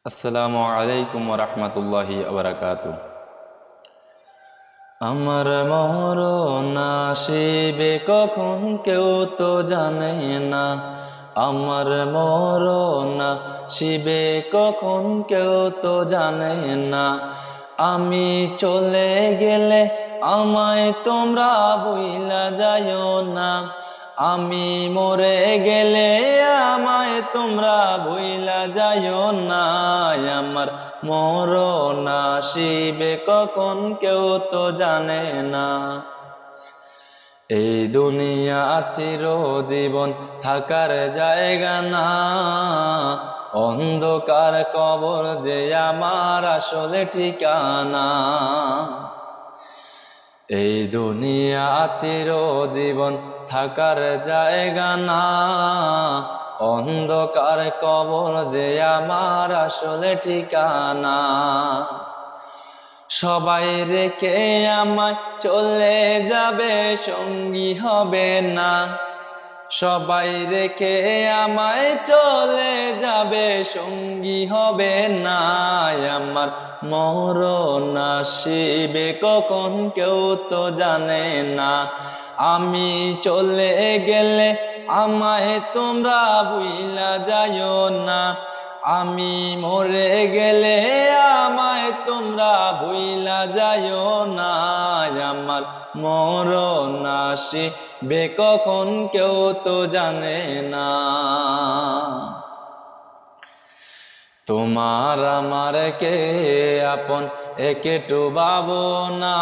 আসসালামু আলাইকুম ওয়া রাহমাতুল্লাহি ওয়া বারাকাতুহু। আমার মরণ আসিবে কখন কেউ তো জানে না। আমার মরণ আসিবে কখন কেউ তো জানে না। আমি চলে গেলে আমায় তোমরা ভুইলা যাইও না। আমি মরে গেলে আমায় তোমরা ভুইলা যাইও না। আমার মরণ আসিবে কখন কেউ তো জানে না। এই দুনিয়া চিরজীবন থাকার জায়গা না। অন্ধকার কবর যে আমার আসলে ঠিকানা। এই দুনিয়া চিরজীবন থাকার জায়গা না। অন্ধকার কবর যে আমার আসলে ঠিকানা। সবাই রেখে আমায় চলে যাবে, সঙ্গী হবে না। সবাই রেখে আমায় চলে যাবে, সঙ্গী হবে না। আমার মরণ আসিবে কখন কেউ তো জানে না। আমি চলে গেলে আমায় তোমরা ভুইলা যাইও না। আমি মরে গেলে আমায় তোমরা ভুইলা যাইও না। আমার মরণ আসিবে কখন কেউ তো জানে না। তোমার আমার কে আপন একটু ভাবনা।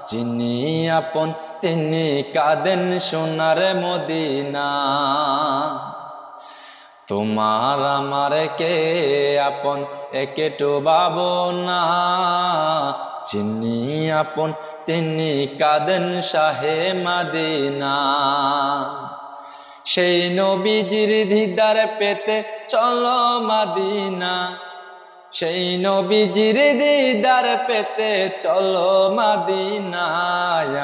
যিনি আপন তিনি কাঁদেন সোনার মদিনা। তোমার আমার কে আপন একটু ভাবনা। যিনি আপন তিনি কাঁদেন শাহে মদিনা। সেই নবীজির দিদার পেতে চলো মদিনা। সেই নবীজির দিদার পেতে চলো মদিনা।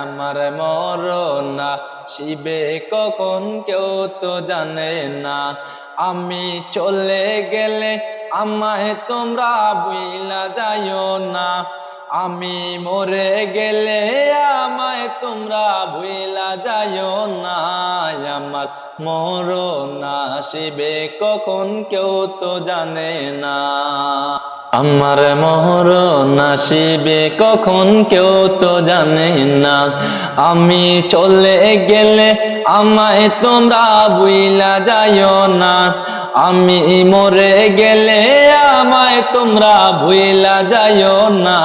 আমার মরণ আসিবে কখন কেউ তো জানে না। আমি চলে গেলে আমায় তোমরা ভুইলা যাইও না। আমি মরে গেলে আমায় তোমরা ভুইলা যাইও না। আমার মরণ আসিবে কখন কেউ তো জানে না। আমার মরণ আসিবে কখন কেউ তো জানে না। আমি চলে গেলে আমায় তোমরা ভুইলা যাইও না। আমি মরে গেলে আমায় তোমরা ভুইলা যাইও না।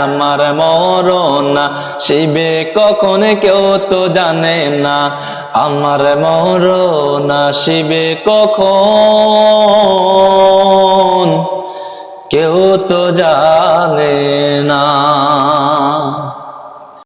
আমার মরণ আসিবে কখন কেউ তো জানে না। আমার মরণ আসিবে কখন কেউ তো জানে না।